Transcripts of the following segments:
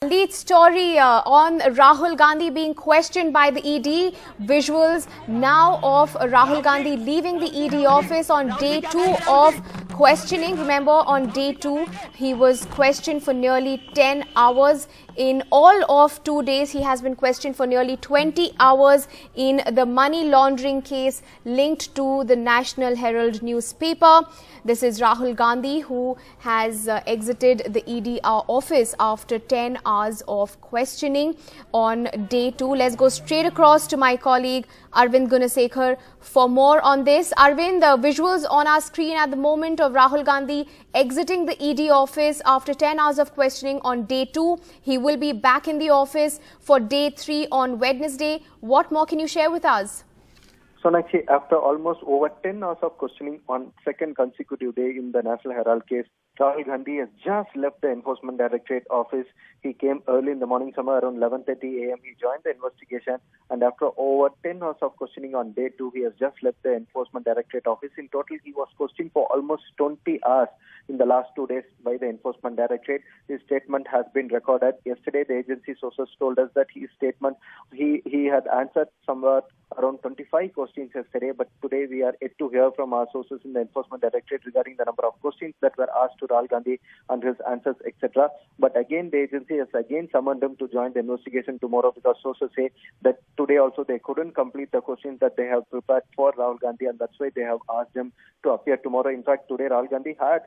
lead story on Rahul Gandhi being questioned by the ED. Visuals now of Rahul Gandhi leaving the ED office on day 2 of questioning. Remember, on day 2, he was questioned for nearly 10 hours. In all of 2 days, he has been questioned for nearly 20 hours in the money laundering case linked to the National Herald newspaper. This is Rahul Gandhi, who has exited the ED office after 10 hours of questioning on day 2. Let's go straight across to my colleague Arvind Gunasekhar for more on this. Arvind, the visuals on our screen at the moment of Rahul Gandhi exiting the ED office after 10 hours of questioning on day 2. He will be back in the office for day 3 on Wednesday. What more can you share with us? So, Nakshi, after almost over 10 hours of questioning on second consecutive day in the National Herald case, Rahul Gandhi has just left the Enforcement Directorate office. He came early in the morning, somewhere around 11:30 a.m. He joined the investigation, and after over 10 hours of questioning on day 2, he has just left the Enforcement Directorate office. In total, he was questioned for almost 20 hours in the last 2 days by the Enforcement Directorate. His statement has been recorded. Yesterday, the agency sources told us that his statement, he had answered somewhere around 25 questions yesterday, but today we are yet to hear from our sources in the Enforcement Directorate regarding the number of questions that were asked to Rahul Gandhi and his answers, etc. But again, the agency has again summoned him to join the investigation tomorrow, because sources say that today also they couldn't complete the questions that they have prepared for Rahul Gandhi, and that's why they have asked him to appear tomorrow. In fact, today Rahul Gandhi had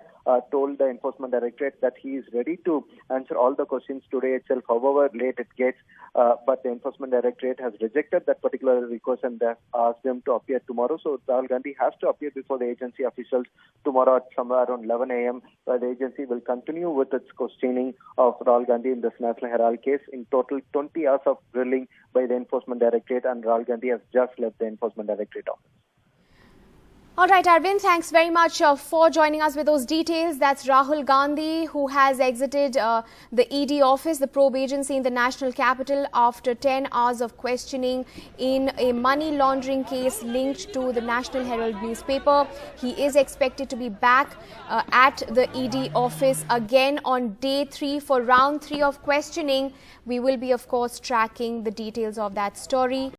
told the Enforcement Directorate that he is ready to answer all the questions today itself, however late it gets, but the Enforcement Directorate has rejected that particular request and they have asked him to appear tomorrow. So Rahul Gandhi has to appear before the agency officials tomorrow at somewhere around 11 a.m. where the agency will continue with its questioning of Rahul Gandhi in this National Herald case. In total, 20 hours of grilling by the Enforcement Directorate, and Rahul Gandhi has just left the Enforcement Directorate office. All right, Arvind, thanks very much for joining us with those details. That's Rahul Gandhi, who has exited the ED office, the probe agency in the national capital, after 10 hours of questioning in a money laundering case linked to the National Herald newspaper. He is expected to be back at the ED office again on day 3 for round 3 of questioning. We will be, of course, tracking the details of that story.